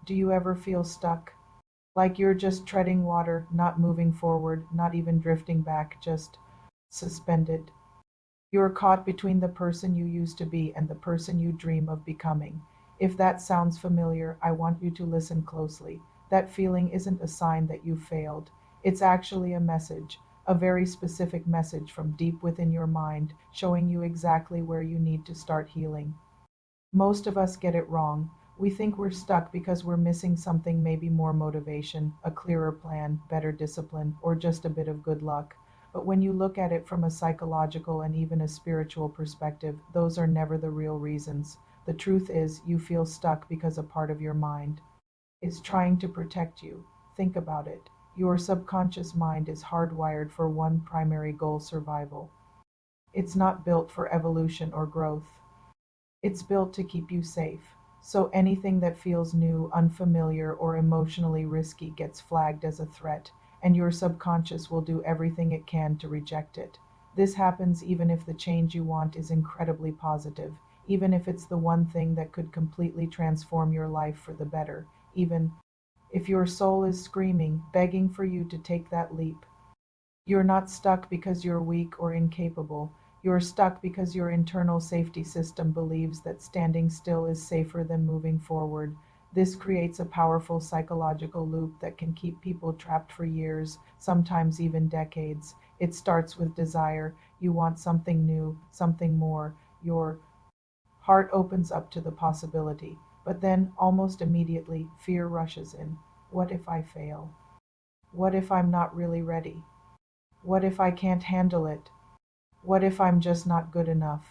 Do you ever feel stuck? Like you're just treading water, not moving forward, not even drifting back, just suspended. You're caught between the person you used to be and the person you dream of becoming. If that sounds familiar, I want you to listen closely. That feeling isn't a sign that you failed. It's actually a message, a very specific message from deep within your mind, showing you exactly where you need to start healing. Most of us get it wrong. We think we're stuck because we're missing something, maybe more motivation, a clearer plan, better discipline, or just a bit of good luck. But when you look at it from a psychological and even a spiritual perspective, those are never the real reasons. The truth is, you feel stuck because a part of your mind is trying to protect you. Think about it. Your subconscious mind is hardwired for one primary goal: survival. It's not built for evolution or growth. It's built to keep you safe. So anything that feels new, unfamiliar, or emotionally risky gets flagged as a threat, and your subconscious will do everything it can to reject it. This happens even if the change you want is incredibly positive, even if it's the one thing that could completely transform your life for the better, even if your soul is screaming, begging for you to take that leap. You're not stuck because you're weak or incapable. You're stuck because your internal safety system believes that standing still is safer than moving forward. This creates a powerful psychological loop that can keep people trapped for years, sometimes even decades. It starts with desire. You want something new, something more. Your heart opens up to the possibility. But then, almost immediately, fear rushes in. What if I fail? What if I'm not really ready? What if I can't handle it? What if I'm just not good enough?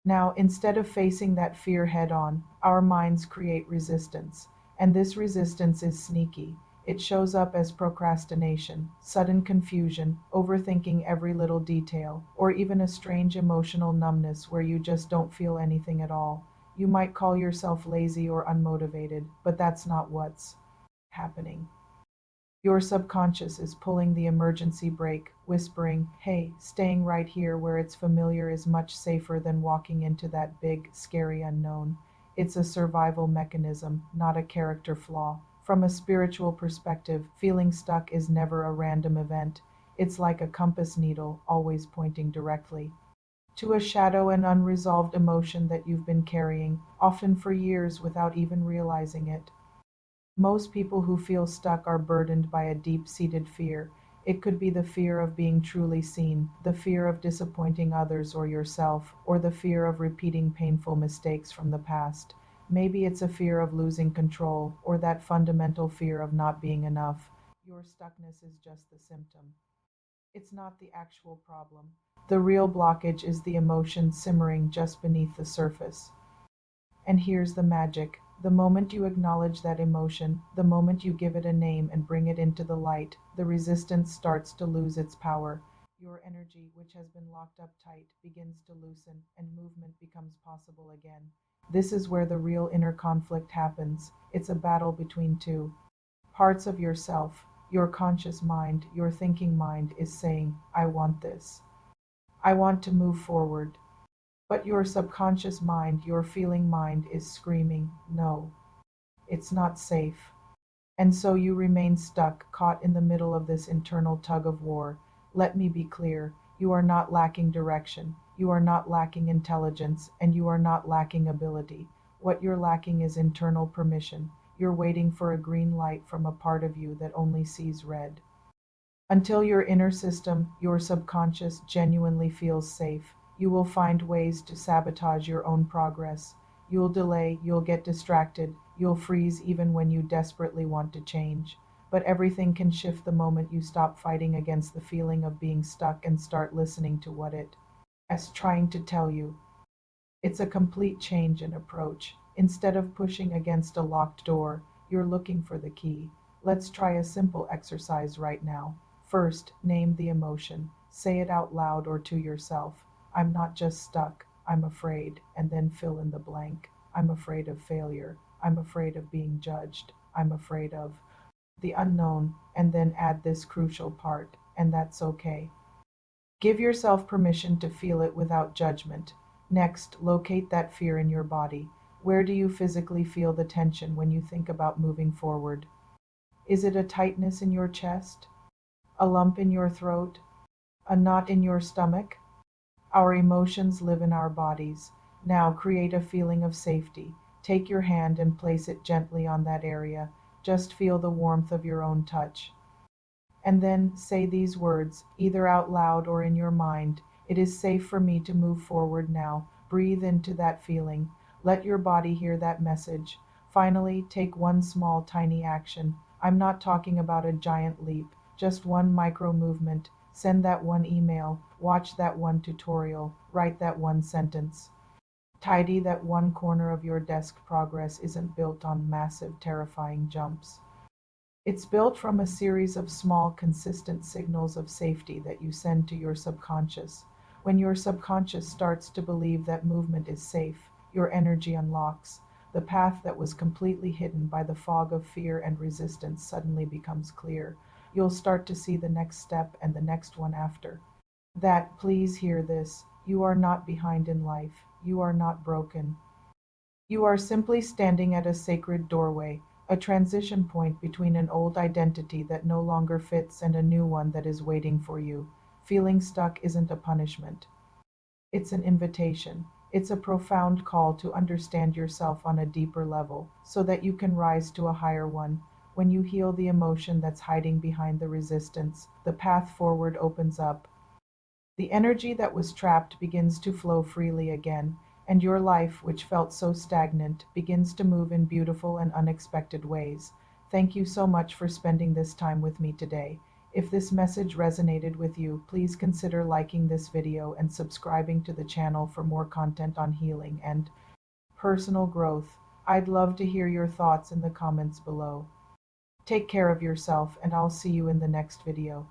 Now, instead of facing that fear head on, our minds create resistance. And this resistance is sneaky. It shows up as procrastination, sudden confusion, overthinking every little detail, or even a strange emotional numbness where you just don't feel anything at all. You might call yourself lazy or unmotivated, but that's not what's happening. Your subconscious is pulling the emergency brake, whispering, hey, staying right here where it's familiar is much safer than walking into that big, scary unknown. It's a survival mechanism, not a character flaw. From a spiritual perspective, feeling stuck is never a random event. It's like a compass needle, always pointing directly to a shadow and unresolved emotion that you've been carrying, often for years without even realizing it. Most people who feel stuck are burdened by a deep seated fear. It could be the fear of being truly seen, the fear of disappointing others or yourself, or the fear of repeating painful mistakes from the past. Maybe it's a fear of losing control, or that fundamental fear of not being enough. Your stuckness is just the symptom. It's not the actual problem. The real blockage is the emotion simmering just beneath the surface. And here's the magic. The moment you acknowledge that emotion, the moment you give it a name and bring it into the light, the resistance starts to lose its power. Your energy, which has been locked up tight, begins to loosen, and movement becomes possible again. This is where the real inner conflict happens. It's a battle between two parts of yourself. Your conscious mind, your thinking mind, is saying, I want this. I want to move forward. But your subconscious mind, your feeling mind, is screaming, no, it's not safe. And so you remain stuck, caught in the middle of this internal tug of war. Let me be clear: you are not lacking direction, you are not lacking intelligence, and you are not lacking ability. What you're lacking is internal permission. You're waiting for a green light from a part of you that only sees red. Until your inner system, your subconscious, genuinely feels safe, you will find ways to sabotage your own progress. You'll delay, you'll get distracted, you'll freeze even when you desperately want to change. But everything can shift the moment you stop fighting against the feeling of being stuck and start listening to what it is trying to tell you. It's a complete change in approach. Instead of pushing against a locked door, you're looking for the key. Let's try a simple exercise right now. First, name the emotion. Say it out loud or to yourself. I'm not just stuck, I'm afraid, and then fill in the blank. I'm afraid of failure. I'm afraid of being judged. I'm afraid of the unknown, and then add this crucial part, and that's okay. Give yourself permission to feel it without judgment. Next, locate that fear in your body. Where do you physically feel the tension when you think about moving forward? Is it a tightness in your chest? A lump in your throat? A knot in your stomach? Our emotions live in our bodies. Now create a feeling of safety. Take your hand and place it gently on that area. Just feel the warmth of your own touch. And then say these words, either out loud or in your mind. It is safe for me to move forward now. Breathe into that feeling. Let your body hear that message. Finally, take one small, tiny action. I'm not talking about a giant leap, just one micro movement. Send that one email, watch that one tutorial, write that one sentence. Tidy that one corner of your desk. Progress isn't built on massive, terrifying jumps. It's built from a series of small, consistent signals of safety that you send to your subconscious. When your subconscious starts to believe that movement is safe, your energy unlocks. The path that was completely hidden by the fog of fear and resistance suddenly becomes clear. You'll start to see the next step and the next one after. That, please hear this, you are not behind in life. You are not broken. You are simply standing at a sacred doorway, a transition point between an old identity that no longer fits and a new one that is waiting for you. Feeling stuck isn't a punishment, it's an invitation. It's a profound call to understand yourself on a deeper level so that you can rise to a higher one. When you heal the emotion that's hiding behind the resistance, the path forward opens up. The energy that was trapped begins to flow freely again, and your life, which felt so stagnant, begins to move in beautiful and unexpected ways. Thank you so much for spending this time with me today. If this message resonated with you, please consider liking this video and subscribing to the channel for more content on healing and personal growth. I'd love to hear your thoughts in the comments below. Take care of yourself, and I'll see you in the next video.